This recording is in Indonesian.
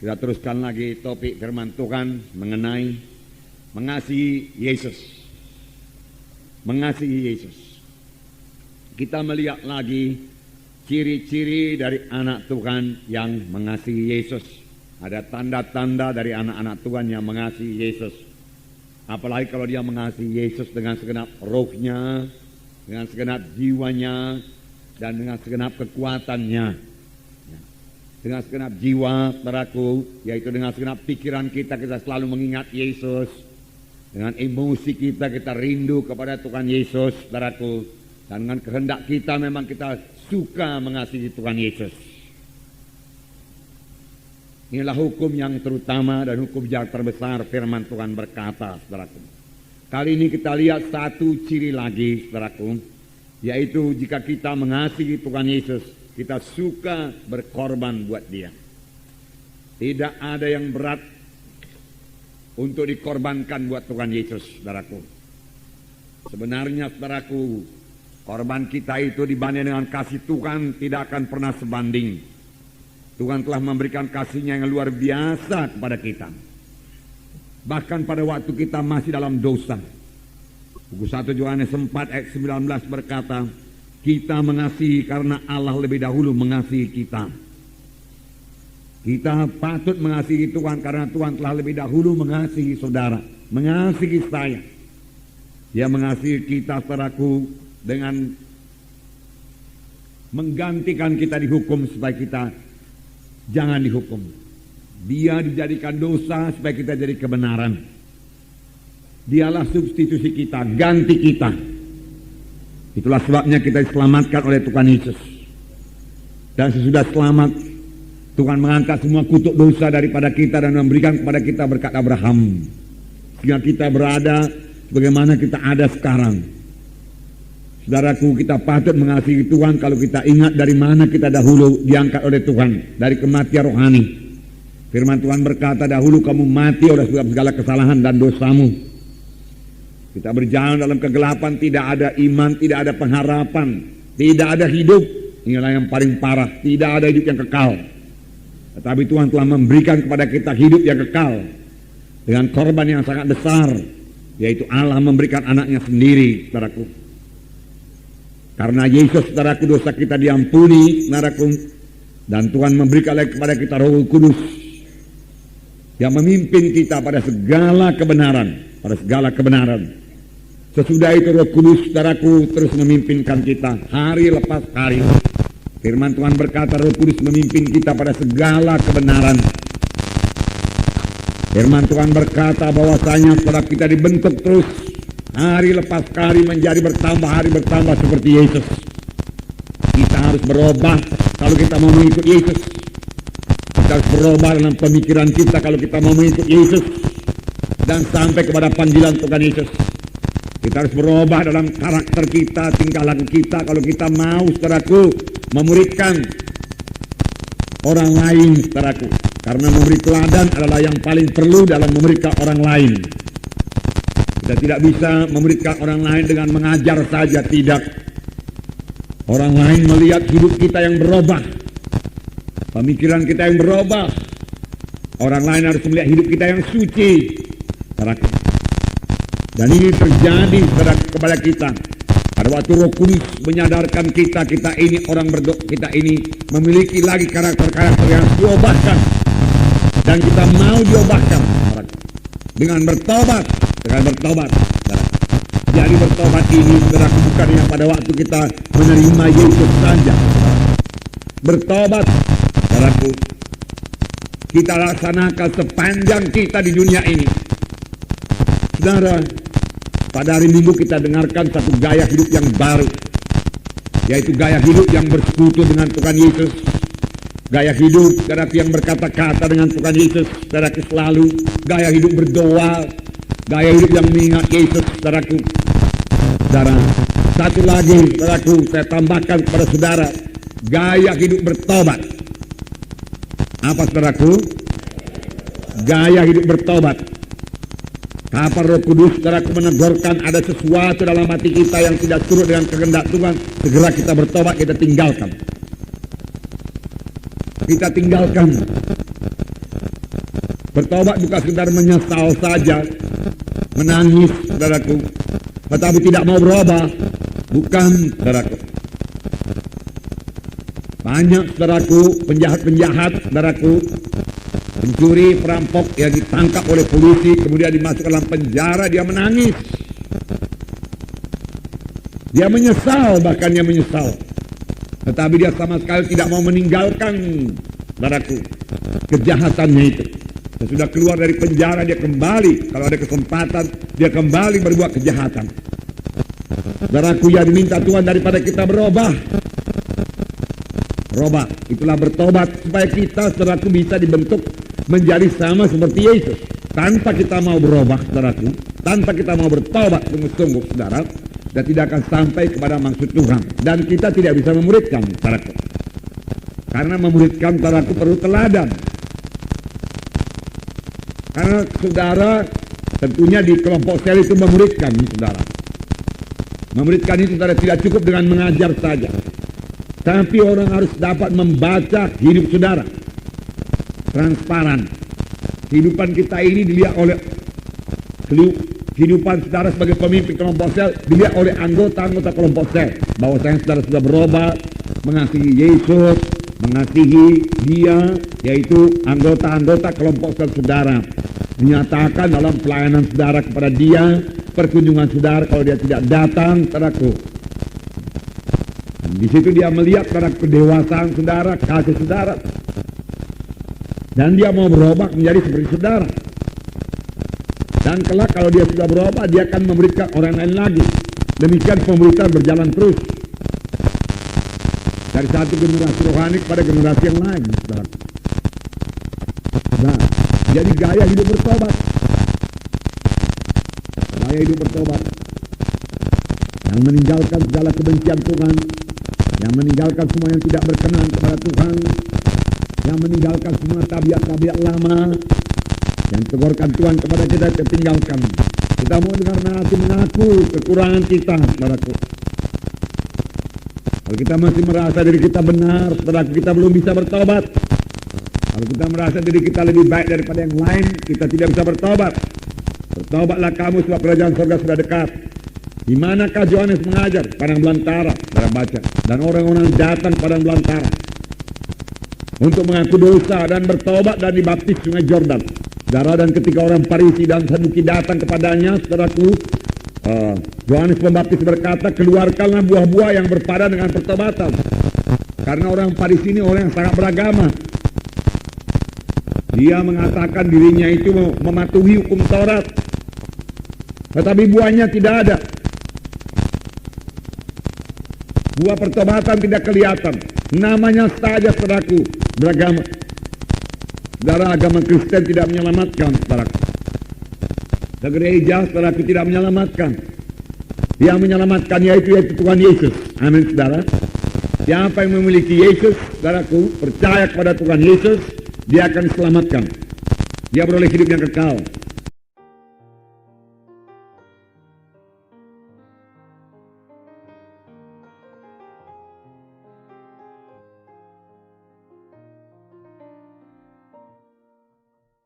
Kita teruskan lagi topik firman Tuhan mengenai mengasihi Yesus. Mengasihi Yesus. Kita melihat lagi ciri-ciri dari anak Tuhan yang mengasihi Yesus. Ada tanda-tanda dari anak-anak Tuhan yang mengasihi Yesus. Apalagi kalau dia mengasihi Yesus dengan segenap rohnya, dengan segenap jiwanya, dan dengan segenap kekuatannya. Dengan segenap jiwa, saudaraku, yaitu dengan segenap pikiran kita selalu mengingat Yesus. Dengan emosi kita rindu kepada Tuhan Yesus, saudaraku. Dan dengan kehendak kita memang kita suka mengasihi Tuhan Yesus. Inilah hukum yang terutama dan hukum yang terbesar firman Tuhan berkata, saudaraku. Kali ini kita lihat satu ciri lagi, saudaraku, yaitu jika kita mengasihi Tuhan Yesus, kita suka berkorban buat dia. Tidak ada yang berat untuk dikorbankan buat Tuhan Yesus, saudaraku. Sebenarnya, saudaraku, korban kita itu dibanding dengan kasih Tuhan tidak akan pernah sebanding. Tuhan telah memberikan kasih-Nya yang luar biasa kepada kita. Bahkan pada waktu kita masih dalam dosa. Buku 1 Yohanes 4 ayat 19 berkata, kita mengasihi karena Allah lebih dahulu mengasihi kita. Kita patut mengasihi Tuhan karena Tuhan telah lebih dahulu mengasihi saudara, mengasihi saya. Dia mengasihi kita, saudaraku, dengan menggantikan kita dihukum supaya kita jangan dihukum. Dia dijadikan dosa supaya kita jadi kebenaran. Dialah substitusi kita, ganti kita. Itulah sebabnya kita diselamatkan oleh Tuhan Yesus. Dan sesudah selamat, Tuhan mengangkat semua kutuk dosa daripada kita dan memberikan kepada kita berkat Abraham. Sehingga kita berada sebagaimana kita ada sekarang. Saudaraku, kita patut mengasihi Tuhan kalau kita ingat dari mana kita dahulu diangkat oleh Tuhan. Dari kematian rohani. Firman Tuhan berkata, dahulu kamu mati oleh sebab segala kesalahan dan dosamu. Kita berjalan dalam kegelapan, tidak ada iman, tidak ada pengharapan, tidak ada hidup. Inilah yang paling parah, tidak ada hidup yang kekal. Tetapi Tuhan telah memberikan kepada kita hidup yang kekal dengan korban yang sangat besar, yaitu Allah memberikan anaknya sendiri, saudaraku. Karena Yesus, saudaraku, dosa kita diampuni, saudaraku, dan Tuhan memberikan kepada kita Roh Kudus yang memimpin kita pada segala kebenaran, pada segala kebenaran. Sesudah itu Roh Kudus, saudaraku, terus memimpinkan kita hari lepas hari. Firman Tuhan berkata Roh Kudus memimpin kita pada segala kebenaran. Firman Tuhan berkata bahwasanya setelah kita dibentuk terus hari lepas hari menjadi bertambah, hari bertambah seperti Yesus. Kita harus berubah kalau kita mau mengikut Yesus. Kita harus berubah dalam pemikiran kita kalau kita mau mengikut Yesus dan sampai kepada panggilan Tuhan Yesus. Kita harus berubah dalam karakter kita, tingkah laku kita kalau kita mau, saudaraku, memuridkan orang lain, saudaraku. Karena memberi teladan adalah yang paling perlu dalam memuridkan orang lain. Kita tidak bisa memuridkan orang lain dengan mengajar saja, tidak. Orang lain melihat hidup kita yang berubah, pemikiran kita yang berubah. Orang lain harus melihat hidup kita yang suci, saudaraku. Dan ini terjadi kepada kita pada waktu Roh Kudus menyadarkan kita ini orang berdoa, kita ini memiliki lagi karakter-karakter yang diubahkan dan kita mau diubahkan dengan bertobat, Jadi bertobat ini, saudaraku, bukannya pada waktu kita menerima Yesus saja. Bertobat, saudaraku, kita laksanakan sepanjang kita di dunia ini. Saudara, pada hari Minggu kita dengarkan satu gaya hidup yang baru, yaitu gaya hidup yang bersekutu dengan Tuhan Yesus. Gaya hidup, saudaraku, yang berkata-kata dengan Tuhan Yesus, saudaraku, selalu. Gaya hidup berdoa, gaya hidup yang mengingat Yesus, saudaraku. Saudara, satu lagi, saudaraku, saya tambahkan kepada saudara, gaya hidup bertobat. Apa, saudaraku? Gaya hidup bertobat. Kapan Roh Kudus, saudaraku, menegurkan ada sesuatu dalam hati kita yang tidak turut dengan kehendak Tuhan, segera kita bertobat, kita tinggalkan. Bertobat bukan sekedar menyesal saja, menangis, saudaraku, tetapi tidak mau berubah. Bukan, saudaraku. Banyak, saudaraku, penjahat-penjahat, saudaraku, pencuri, perampok yang ditangkap oleh polisi, kemudian dimasukkan dalam penjara, dia menangis. Dia menyesal, bahkan dia menyesal. Tetapi dia sama sekali tidak mau meninggalkan, saudaraku, kejahatannya itu. Sesudah keluar dari penjara, dia kembali. Kalau ada kesempatan, dia kembali berbuat kejahatan. Saudaraku, yang diminta Tuhan daripada kita berubah. Berubah, itulah bertobat, supaya kita, saudaraku, bisa dibentuk menjadi sama seperti Yesus. Tanpa kita mau berubah, saudaraku, tanpa kita mau bertobat sungguh-sungguh, saudara, dan tidak akan sampai kepada maksud Tuhan. Dan kita tidak bisa memuridkan, saudaraku. Karena memuridkan, saudaraku, perlu teladan. Karena saudara tentunya di kelompok sel itu memuridkan, saudara. Memuridkan itu, saudara, tidak cukup dengan mengajar saja. Tapi orang harus dapat membaca hidup saudara. Transparan. Kehidupan kita ini dilihat oleh kehidupan saudara sebagai pemimpin kelompok sel dilihat oleh anggota-anggota kelompok sel. Bahwasanya saudara sudah berubah, mengasihi Yesus, mengasihi dia, yaitu anggota-anggota kelompok sel saudara. Menyatakan dalam pelayanan saudara kepada dia, perkunjungan saudara kalau dia tidak datang, saudaraku. Di situ dia melihat pada kedewasaan saudara, kasih saudara. Dan dia mau berubah menjadi seperti saudara. Dan kelak kalau dia sudah berubah, dia akan memberikan orang lain lagi. Demikian pemberitaan berjalan terus. Dari satu generasi rohani kepada generasi yang lain, saudara. Nah, jadi gaya hidup bertobat. Gaya hidup bertobat. Yang meninggalkan segala kebencian Tuhan, yang meninggalkan semua yang tidak berkenan kepada Tuhan, yang meninggalkan semua tabiat-tabiat lama, yang tegurkan Tuhan kepada kita tinggalkan. Kita mau dengar hati mengaku kekurangan kita, saudaraku. Kalau kita masih merasa diri kita benar, saudaraku, kita belum bisa bertobat. Kalau kita merasa diri kita lebih baik daripada yang lain, kita tidak bisa bertobat. Bertobatlah kamu sebab kerajaan surga sudah dekat. Di manakah Yohanes mengajar? Padang belantara, saudara baca. Dan orang-orang datang padang belantara untuk mengaku dosa dan bertobat dan dibaptis sungai Jordan. Saudara, dan ketika orang Farisi dan Saduki datang kepadanya, saudaraku, Yohanes Pembaptis berkata, keluarkanlah buah-buah yang berpadan dengan pertobatan. Karena orang Farisi ini orang yang sangat beragama. Dia mengatakan dirinya itu mematuhi hukum Taurat, tetapi buahnya tidak ada. Buah pertobatan tidak kelihatan. Namanya saja, saudaraku, beragama. Saudara, agama Kristen tidak menyelamatkan, saudaraku. Gereja, saudaraku, tidak menyelamatkan. Yang menyelamatkan yaitu Tuhan Yesus. Amin, saudara. Siapa yang memiliki Yesus, saudaraku, percaya kepada Tuhan Yesus, dia akan diselamatkan. Dia beroleh hidup yang kekal.